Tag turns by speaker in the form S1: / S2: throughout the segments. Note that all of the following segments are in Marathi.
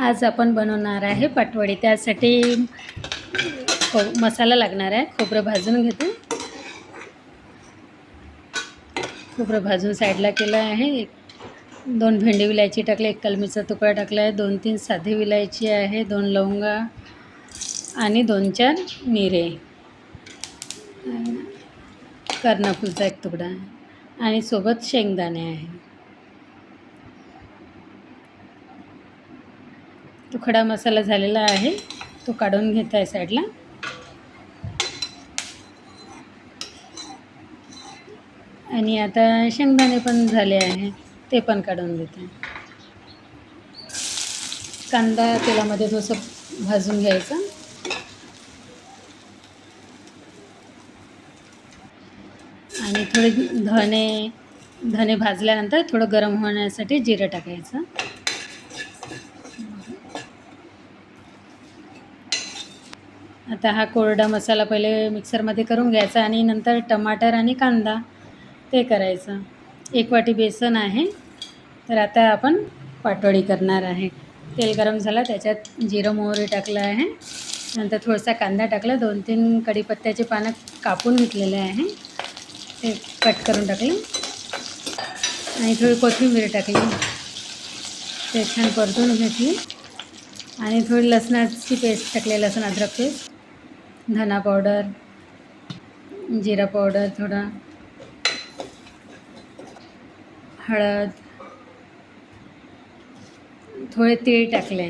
S1: आज आपण बनवणार आहे पाटवडी. त्यासाठी मसाला लागणार आहे. खोबरं भाजून घेते. खोबरं भाजून साईडला केलं आहे. 2 भेंडी विलायची टाकले, 1 कलमीचा तुकडा टाकला आहे, 2-3 साधी विलायची आहे, 2 लवंगा आणि 2-4 मिरे, कर्णफूलचा 1 तुकडा आणि सोबत शेंगदाणे आहे. तो खडा मसाला झालेला आहे, तो काढून घेत आहे साईडला. आणि आता शेंगदाणे पण झाले आहे, ते पण काढून घेते. कांदा तेलामध्ये थोडंसं भाजून घ्यायचा. आणि थोडे धने भाजल्यानंतर थोडं गरम होण्यासाठी जिरं टाकायचं. आता हा कोरडा मसाला पहिले मिक्सरमध्ये करून घ्यायचा आणि नंतर टमाटर आणि कांदा ते करायचं. 1 वाटी बेसन आहे. तर आता आपण पाटवडी करणार आहे. तेल गरम झालं, त्याच्यात जिरं मोहरी टाकलं आहे. नंतर थोडासा कांदा टाकला, 2-3 कढीपत्त्याचे पानं कापून घेतलेले आहे, ते कट करून टाकले आणि थोडी कोथिंबीर टाकली, ते छान परतून घेतली. आणि थोडी लसणाची पेस्ट टाकली, लसूण अद्रक पेस्ट, धना पावडर, जिरा पावडर, थोडा हळद, थोडे तीळ टाकले,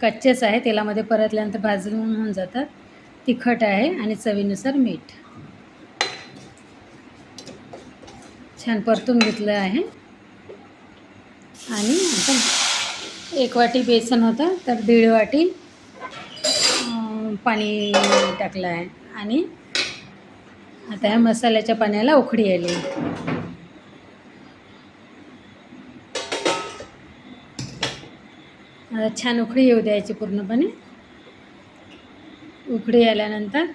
S1: कच्चेच आहे, तेलामध्ये परतल्यानंतर भाजून होऊन जातात. तिखट आहे आणि चवीनुसार मीठ. छान परतून घेतलं आहे. आणि आता 1 वाटी बेसन होतं, तर 1.5 वाटी पाणी टाकलं आहे. आणि आता ह्या मसाल्याच्या पाण्याला उकळी आली. आता छान उकळी येऊ द्यायची पूर्णपणे. उकळी आल्यानंतर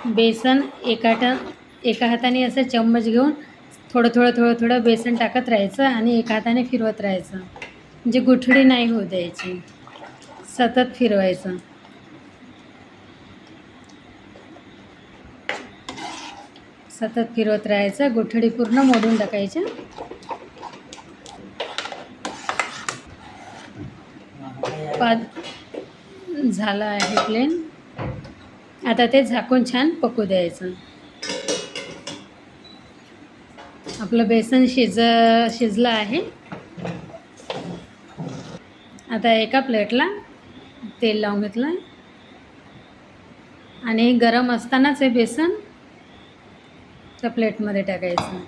S1: बेसन एका हाताने असं चम्मच घेऊन थोडं बेसन टाकत राहायचं आणि एका हाताने फिरवत राहायचं, म्हणजे गुठळी नाही होऊ द्यायची. सतत फिरवायचं. सतत फिरवत राहायचं, गुठळी पूर्ण मोडून टाकायच्या. झालं आहे प्लेन. आता ते झाकून छान पकू द्यायचं. आपलं बेसन शिजलं आहे. आता एका प्लेटला तेल लावून घेतलं आणि गरम असतानाच हे बेसन त्या प्लेटमध्ये टाकायचं.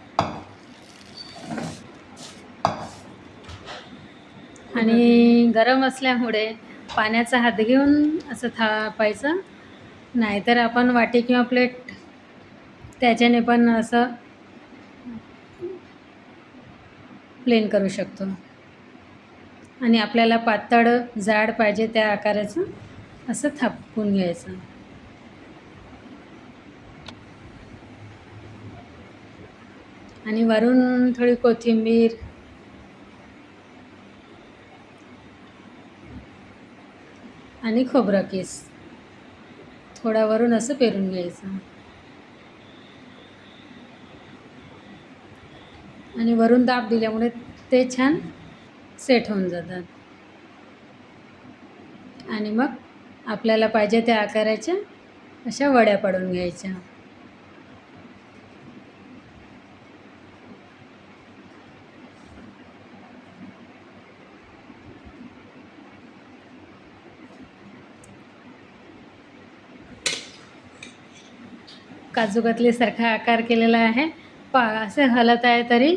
S1: आणि गरम असल्यामुळे पाण्याचा हात घेऊन असं थापायचं, नाहीतर आपण वाटी किंवा प्लेट त्याच्याने पण असं प्लेन करू शकतो. आणि आपल्याला पातळ जाड पाहिजे त्या आकाराचं असं थापून घ्यायचं. आणि वरून थोडी कोथिंबीर आणि खोबरं किस थोडा वरून असं पेरून घ्यायचं. आणि वरून दाब दिल्यामुळे ते छान सेट होऊन जातात. आणि मग आपल्याला पाहिजे त्या आकाराच्या अशा वड्या पाडून घ्यायच्या. काजू कतलीसारखा आकार केलेला आहे. असे हलत आहे तरी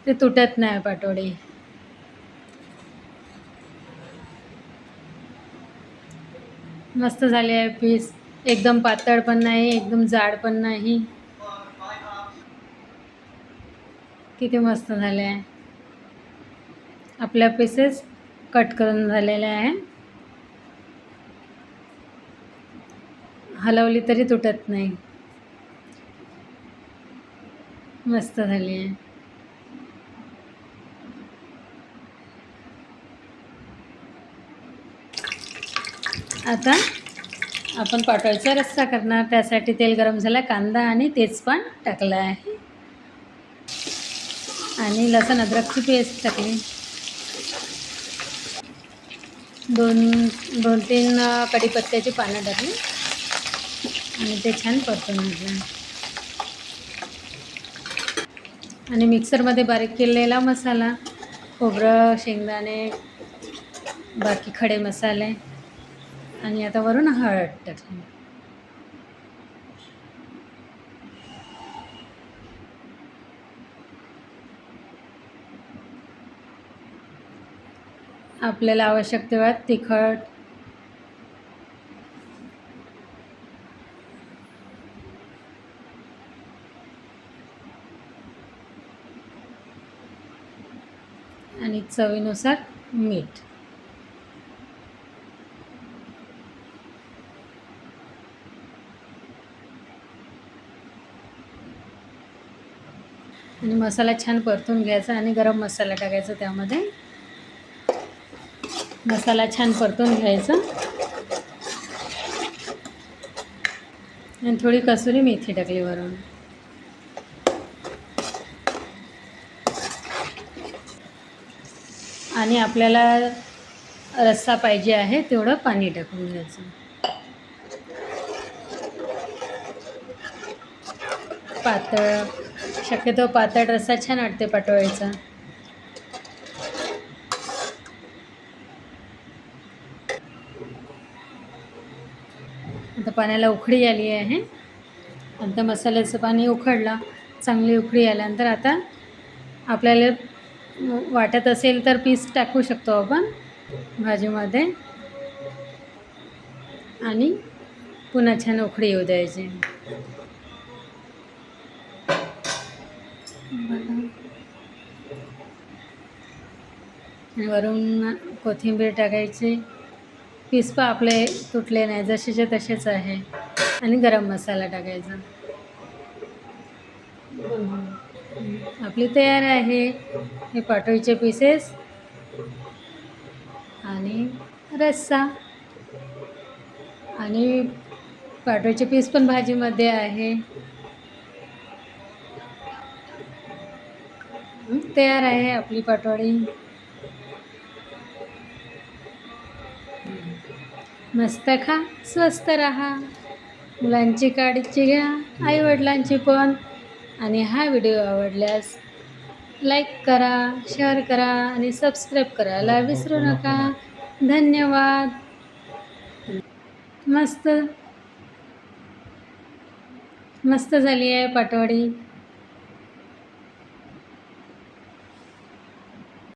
S1: ते तुटत नाही पाटवडी. मस्त झाले आहे पीस. एकदम पातळ पण नाही, एकदम जाड पण नाही. किती मस्त झाले आहे. आपल्या पीसेस कट करून झालेले आहे. हलवली तरी तुटत नाही. मस्त झाली आहे. आता आपण पाटोळीचा रस्सा करणार. त्यासाठी तेल गरम झालं, कांदा आणि तेजपान टाकलं आहे आणि लसूण अद्रकची पेस्ट टाकली. 2-3 कढीपत्त्याची पानं टाकली आणि ते छान परतून घेतलं. आणि मिक्सरमध्ये बारीक केलेला मसाला, खोबरं, शेंगदाणे, बाकी खडे मसाले आणि आता वरून हळद टाकली. आपल्याला आवश्यक तेव्हा तिखट, आणि चवीनुसार मीठ. आणि मसाला छान परतून घ्यायचा आणि गरम मसाला टाकायचा. त्यामध्ये मसाला छान परतून घ्यायचा आणि थोडी कसुरी मेथी टाकली वरून. आणि आपल्याला रस्सा पाहिजे आहे तेवढं पाणी टाकून घ्यायचं. पातळ, शक्यतो पातळ रस्सा छान वाटते पाटोळीचा. आता पाण्याला उकळी आली आहे. आता मसाल्याचं पाणी उकळलं, चांगली उकळी आल्यानंतर आता आपल्याला वाटत असेल तर पीस टाकू शकतो आपण भाजीमध्ये आणि पुन्हा छान उकळी येऊ द्यायची. आणि वरून कोथिंबीर टाकायची. पीस पण आपले तुटले नाही, जसेचे तसेच आहे. आणि गरम मसाला टाकायचा. आपली तयार आहे हे पाटोळीचे पीसेस आणि रस्सा. आणि पाटोळीचे पीस पण भाजीमध्ये आहे. तयार आहे आपली पाटोळी. मस्त खा, स्वस्त राहा, मुलांची काळजी घ्या, आईवडिलांची पण. आणि हा व्हिडिओ आवडल्यास लाईक करा, शेअर करा आणि सबस्क्राईब करायला विसरू नका. धन्यवाद. मस्त झाली आहे पाटोळी.